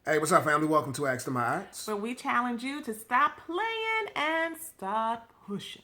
Hey, what's up, family? Welcome to Ask the Maat. where we challenge you to stop playing and start pushing.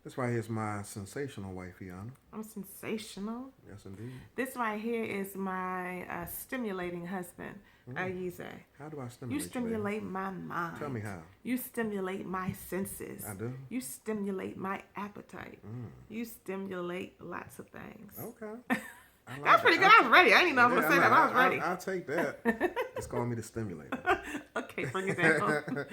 This right here is my sensational wife, Aiyana. I'm sensational. Yes, indeed. This right here is my stimulating husband, Ayize. How do I You stimulate stimulate my mind. Tell me how. You stimulate my senses. I do? You stimulate my appetite. You stimulate lots of things. Okay. Like That's pretty good. I was ready. I didn't even know I was going to say that. I was ready. I'll take that. It's calling me the stimulator. Okay, bring it down.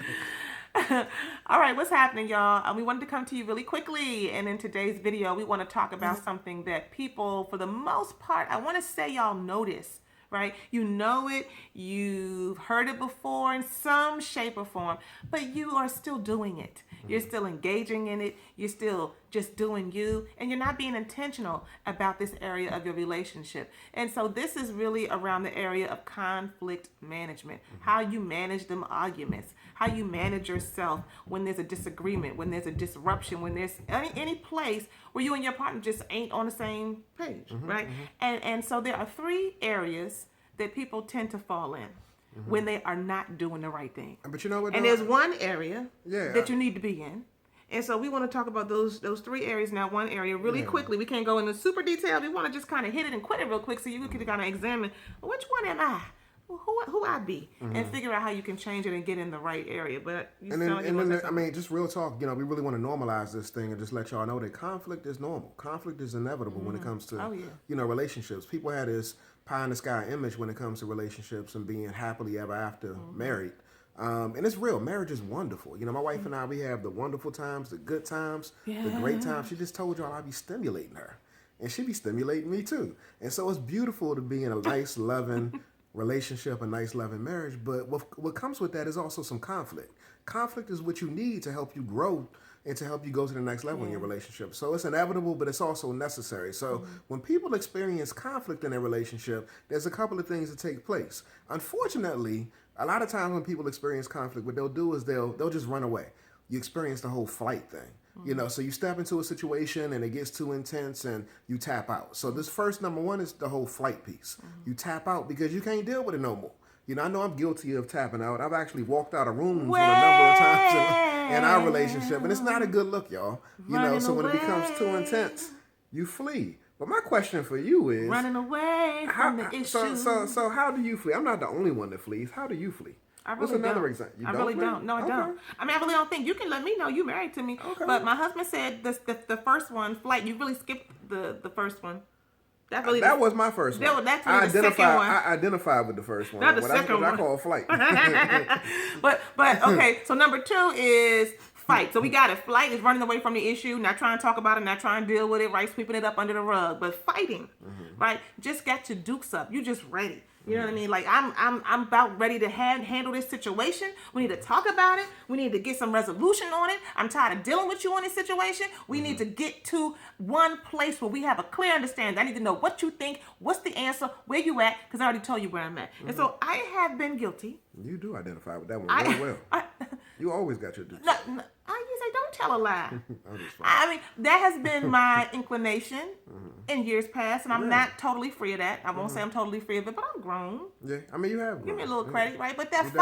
All right, what's happening, y'all? We wanted to come to you really quickly, and in today's video, we want to talk about something that people, for the most part, I want to say y'all notice, right? You know it, you've heard it before in some shape or form, but you are still doing it. You're still engaging in it. You're still just doing you, and you're not being intentional about this area of your relationship. And so this is really around the area of conflict management, how you manage them arguments, how you manage yourself when there's a disagreement, when there's a disruption, when there's any place where you and your partner just ain't on the same page, right? And so there are three areas that people tend to fall in when they are not doing the right thing. But you know what? And there's one area Yeah, that you need to be in. And so we want to talk about those three areas now, one area really quickly. We can't go into super detail. We want to just kind of hit it and quit it real quick so you can kind of examine, which one am I? Who I be? And figure out how you can change it and get in the right area. But you I mean, just real talk, we really want to normalize this thing and just let y'all know that conflict is normal. Conflict is inevitable when it comes to, relationships. People have this pie in the sky image when it comes to relationships and being happily ever after married. And it's real. Marriage is wonderful. My wife and I, we have the wonderful times, the good times, the great times. She just told y'all I be stimulating her. And she be stimulating me too. And so it's beautiful to be in a nice, loving relationship, a nice, loving marriage. But what comes with that is also some conflict. Conflict is what you need to help you grow and to help you go to the next level in your relationship. So it's inevitable, but it's also necessary. So when people experience conflict in their relationship, there's a couple of things that take place. Unfortunately, a lot of times when people experience conflict, what they'll do is they'll just run away. You experience the whole flight thing. So you step into a situation and it gets too intense and you tap out. So this first number one is the whole flight piece. You tap out because you can't deal with it no more. I know I'm guilty of tapping out. I've actually walked out of rooms with a number of times in our relationship, and it's not a good look, y'all. So when it becomes too intense, you flee. But my question for you is running away from the issue. So how do you flee? I'm not the only one that flees. How do you flee? What's another example? I really don't. No, I don't. I mean, I really don't think. You can let me know you married to me. Okay. But my husband said the first one, flight, you really skipped the first one. That was my first one. That's really the second one. I identified with the first one. That's the second one. I call flight. but okay, so number two is fight. So we got it. Flight is running away from the issue, not trying to talk about it, not trying to deal with it, right? Sweeping it up under the rug. But fighting, right? Just got your dukes up. You just ready. You know what I mean? Like I'm about ready to handle this situation. We need to talk about it. We need to get some resolution on it. I'm tired of dealing with you on this situation. We need to get to one place where we have a clear understanding. I need to know what you think, what's the answer, where you at, because I already told you where I'm at. And so I have been guilty. You do identify with that one very well. You always got your duties. No, I say don't tell a lie. I mean, that has been my inclination in years past, and I'm not totally free of that. I won't say I'm totally free of it, but I'm grown. Yeah, I mean, you have grown. Give me a little credit, right? But that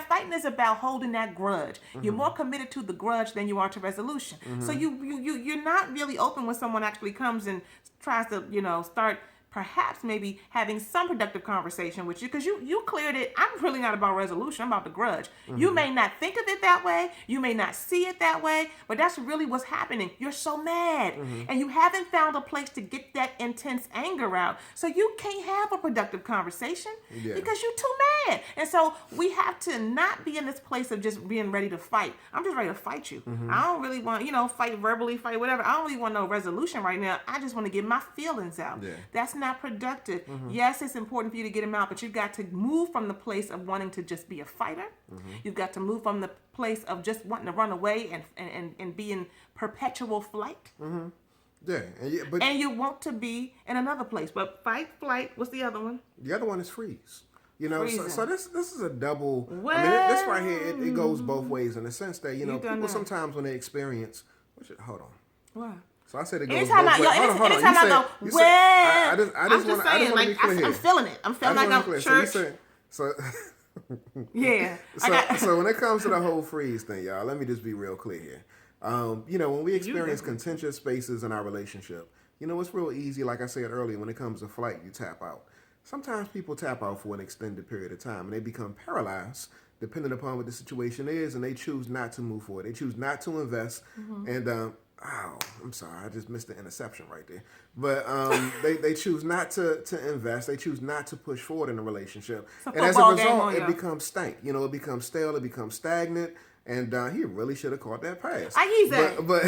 fighting is about holding that grudge. You're more committed to the grudge than you are to resolution. So you're not really open when someone actually comes and tries to, start perhaps maybe having some productive conversation with you, because you cleared it. I'm really not about resolution. I'm about the grudge. You may not think of it that way. You may not see it that way, but that's really what's happening. You're so mad and you haven't found a place to get that intense anger out. So you can't have a productive conversation because you're too mad. And so we have to not be in this place of just being ready to fight. I'm just ready to fight you. I don't really want, fight verbally, fight whatever. I don't really want no resolution right now. I just want to get my feelings out. That's not not productive. Yes, it's important for you to get them out, but you've got to move from the place of wanting to just be a fighter. You've got to move from the place of just wanting to run away and be in perpetual flight. Yeah, and you want to be in another place. But fight, flight, what's the other one? The other one is freeze. You know, so this is a double. Well, I mean, this right here, it goes both ways in the sense that, you know, people sometimes when they experience, hold on. What? So I said it goes anytime both ways. Anytime I go, well, I'm just saying, like, I'm feeling it. I'm feeling like I'm church. So yeah. So when it comes to the whole freeze thing, y'all, let me just be real clear here. You know, when we experience contentious spaces in our relationship, you know, it's real easy. Like I said earlier, when it comes to flight, you tap out. Sometimes people tap out for an extended period of time and they become paralyzed depending upon what the situation is, and they choose not to move forward. They choose not to invest. And, I'm sorry, I just missed the interception right there. But they choose not to invest. They choose not to push forward in a relationship. And as a result, it becomes stank. You know, it becomes stale. It becomes stagnant. And he really should have caught that pass. Ayize. But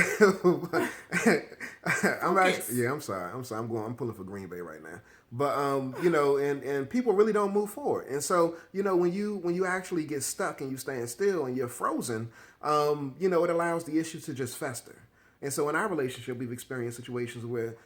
I'm sorry. I'm pulling for Green Bay right now. But you know, and people really don't move forward. And so, you know, when you actually get stuck and you stand still and you're frozen, you know, it allows the issue to just fester. And so in our relationship, we've experienced situations where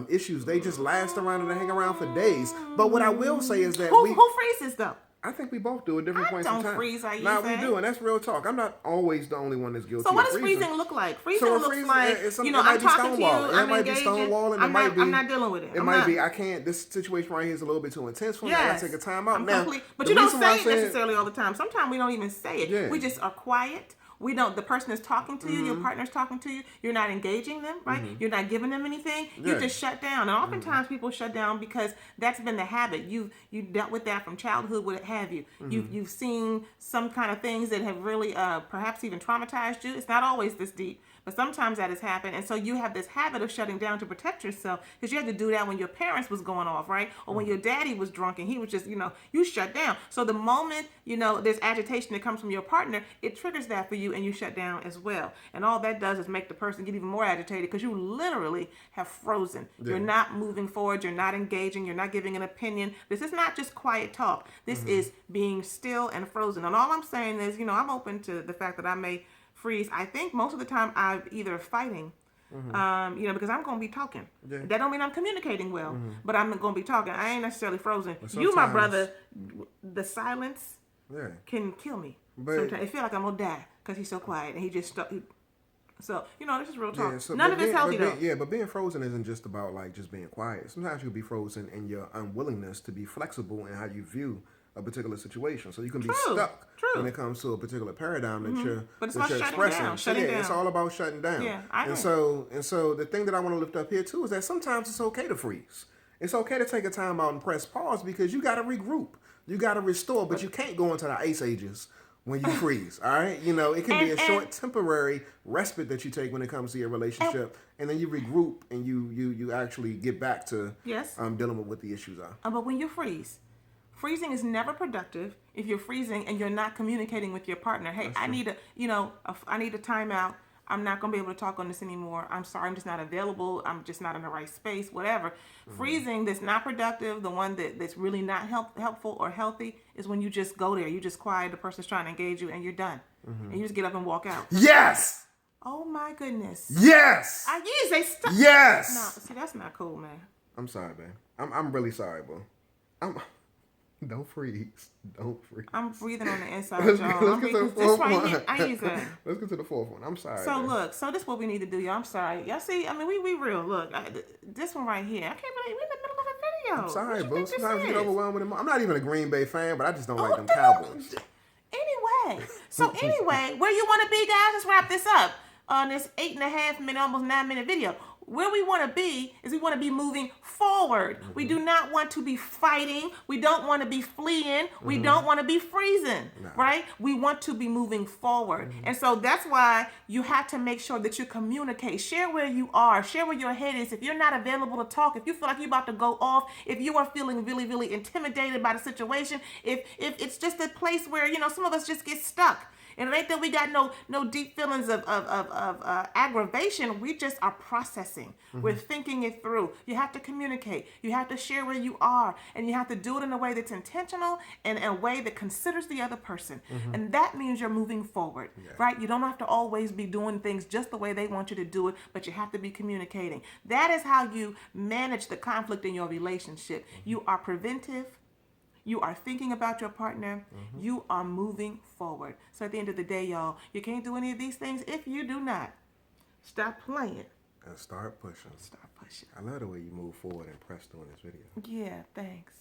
issues, they just last around and they hang around for days. But what I will say is that who freezes though? I think we both do at different points in time. I don't freeze, Ayize. Nah, we do, and that's real talk. I'm not always the only one that's guilty. So what of does freezing look like? Freezing so looks like, you know, I'm talking to you, I'm engaging. I'm not dealing with it. It might be, I can't, this situation right here is a little bit too intense for me. I gotta take a time out. But you don't say it necessarily all the time. Sometimes we don't even say it. Yeah. We just are quiet. We don't, the person is talking to you, your partner's talking to you, you're not engaging them, right? You're not giving them anything. You just shut down. And oftentimes people shut down because that's been the habit. You dealt with that from childhood, what have you. You've seen some kind of things that have really perhaps even traumatized you. It's not always this deep, but sometimes that has happened. And so you have this habit of shutting down to protect yourself because you had to do that when your parents was going off, right? Or when your daddy was drunk and he was just, you know, you shut down. So the moment, you know, there's agitation that comes from your partner, it triggers that for you and you shut down as well. And all that does is make the person get even more agitated because you literally have frozen. Yeah. You're not moving forward. You're not engaging. You're not giving an opinion. This is not just quiet talk. This is being still and frozen. And all I'm saying is, you know, I'm open to the fact that I may freeze. I think most of the time I'm either fighting, you know, because I'm going to be talking. Yeah. That don't mean I'm communicating well, but I'm going to be talking. I ain't necessarily frozen. You, my brother, the silence can kill me. Sometimes I feel like I'm going to die because he's so quiet and he just stuck. So, you know, this is real talk. Yeah, none of it's healthy though. Yeah, but being frozen isn't just about like just being quiet. Sometimes you'll be frozen in your unwillingness to be flexible in how you view a particular situation. So you can be stuck when it comes to a particular paradigm that you're expressing. Shutting down. It's all about shutting down. Yeah, and so the thing that I want to lift up here too is that sometimes it's okay to freeze. It's okay to take a time out and press pause because you got to regroup. You got to restore, but you can't go into the ice ages when you freeze, all right? You know, it can be a short temporary respite that you take when it comes to your relationship, and then you regroup and you actually get back to dealing with what the issues are. But when you freeze, freezing is never productive if you're freezing and you're not communicating with your partner. Hey, I need a timeout. I'm not going to be able to talk on this anymore. I'm sorry, I'm just not available. I'm just not in the right space, whatever. Freezing that's not productive, the one that's really not helpful or healthy, is when you just go there. You just quiet, the person's trying to engage you, and you're done. And you just get up and walk out. Yes! Oh, my goodness. Yes! Ayize, stop. Yes! No, see, that's not cool, man. I'm sorry, man. I'm really sorry, bro. Don't freeze. Don't freeze. I'm breathing on the inside, y'all. Let's get to the fourth one. Let's get to the fourth one. I'm sorry. So, look. So, this is what we need to do, y'all. I'm sorry. Y'all see, I mean, we real. Look, this one right here. I can't believe we're in the middle of a video. I'm sorry, bro. Sometimes you get overwhelmed with them. I'm not even a Green Bay fan, but I just don't like them Cowboys. Anyway, where you want to be, guys? Let's wrap this up on this 8.5 minute, almost 9 minute video. Where we want to be is we want to be moving forward. We do not want to be fighting. We don't want to be fleeing. We don't want to be freezing, right? We want to be moving forward. And so that's why you have to make sure that you communicate. Share where you are. Share where your head is. If you're not available to talk, if you feel like you're about to go off, if you are feeling really, really intimidated by the situation, if it's just a place where, you know, some of us just get stuck. And it ain't that we got no deep feelings of aggravation. We just are processing. We're thinking it through. You have to communicate. You have to share where you are. And you have to do it in a way that's intentional and in a way that considers the other person. And that means you're moving forward, right? You don't have to always be doing things just the way they want you to do it, but you have to be communicating. That is how you manage the conflict in your relationship. You are preventive. You are thinking about your partner. You are moving forward. So at the end of the day, y'all, you can't do any of these things if you do not stop playing and start pushing. Start pushing. I love the way you move forward and press during this video. Yeah, thanks.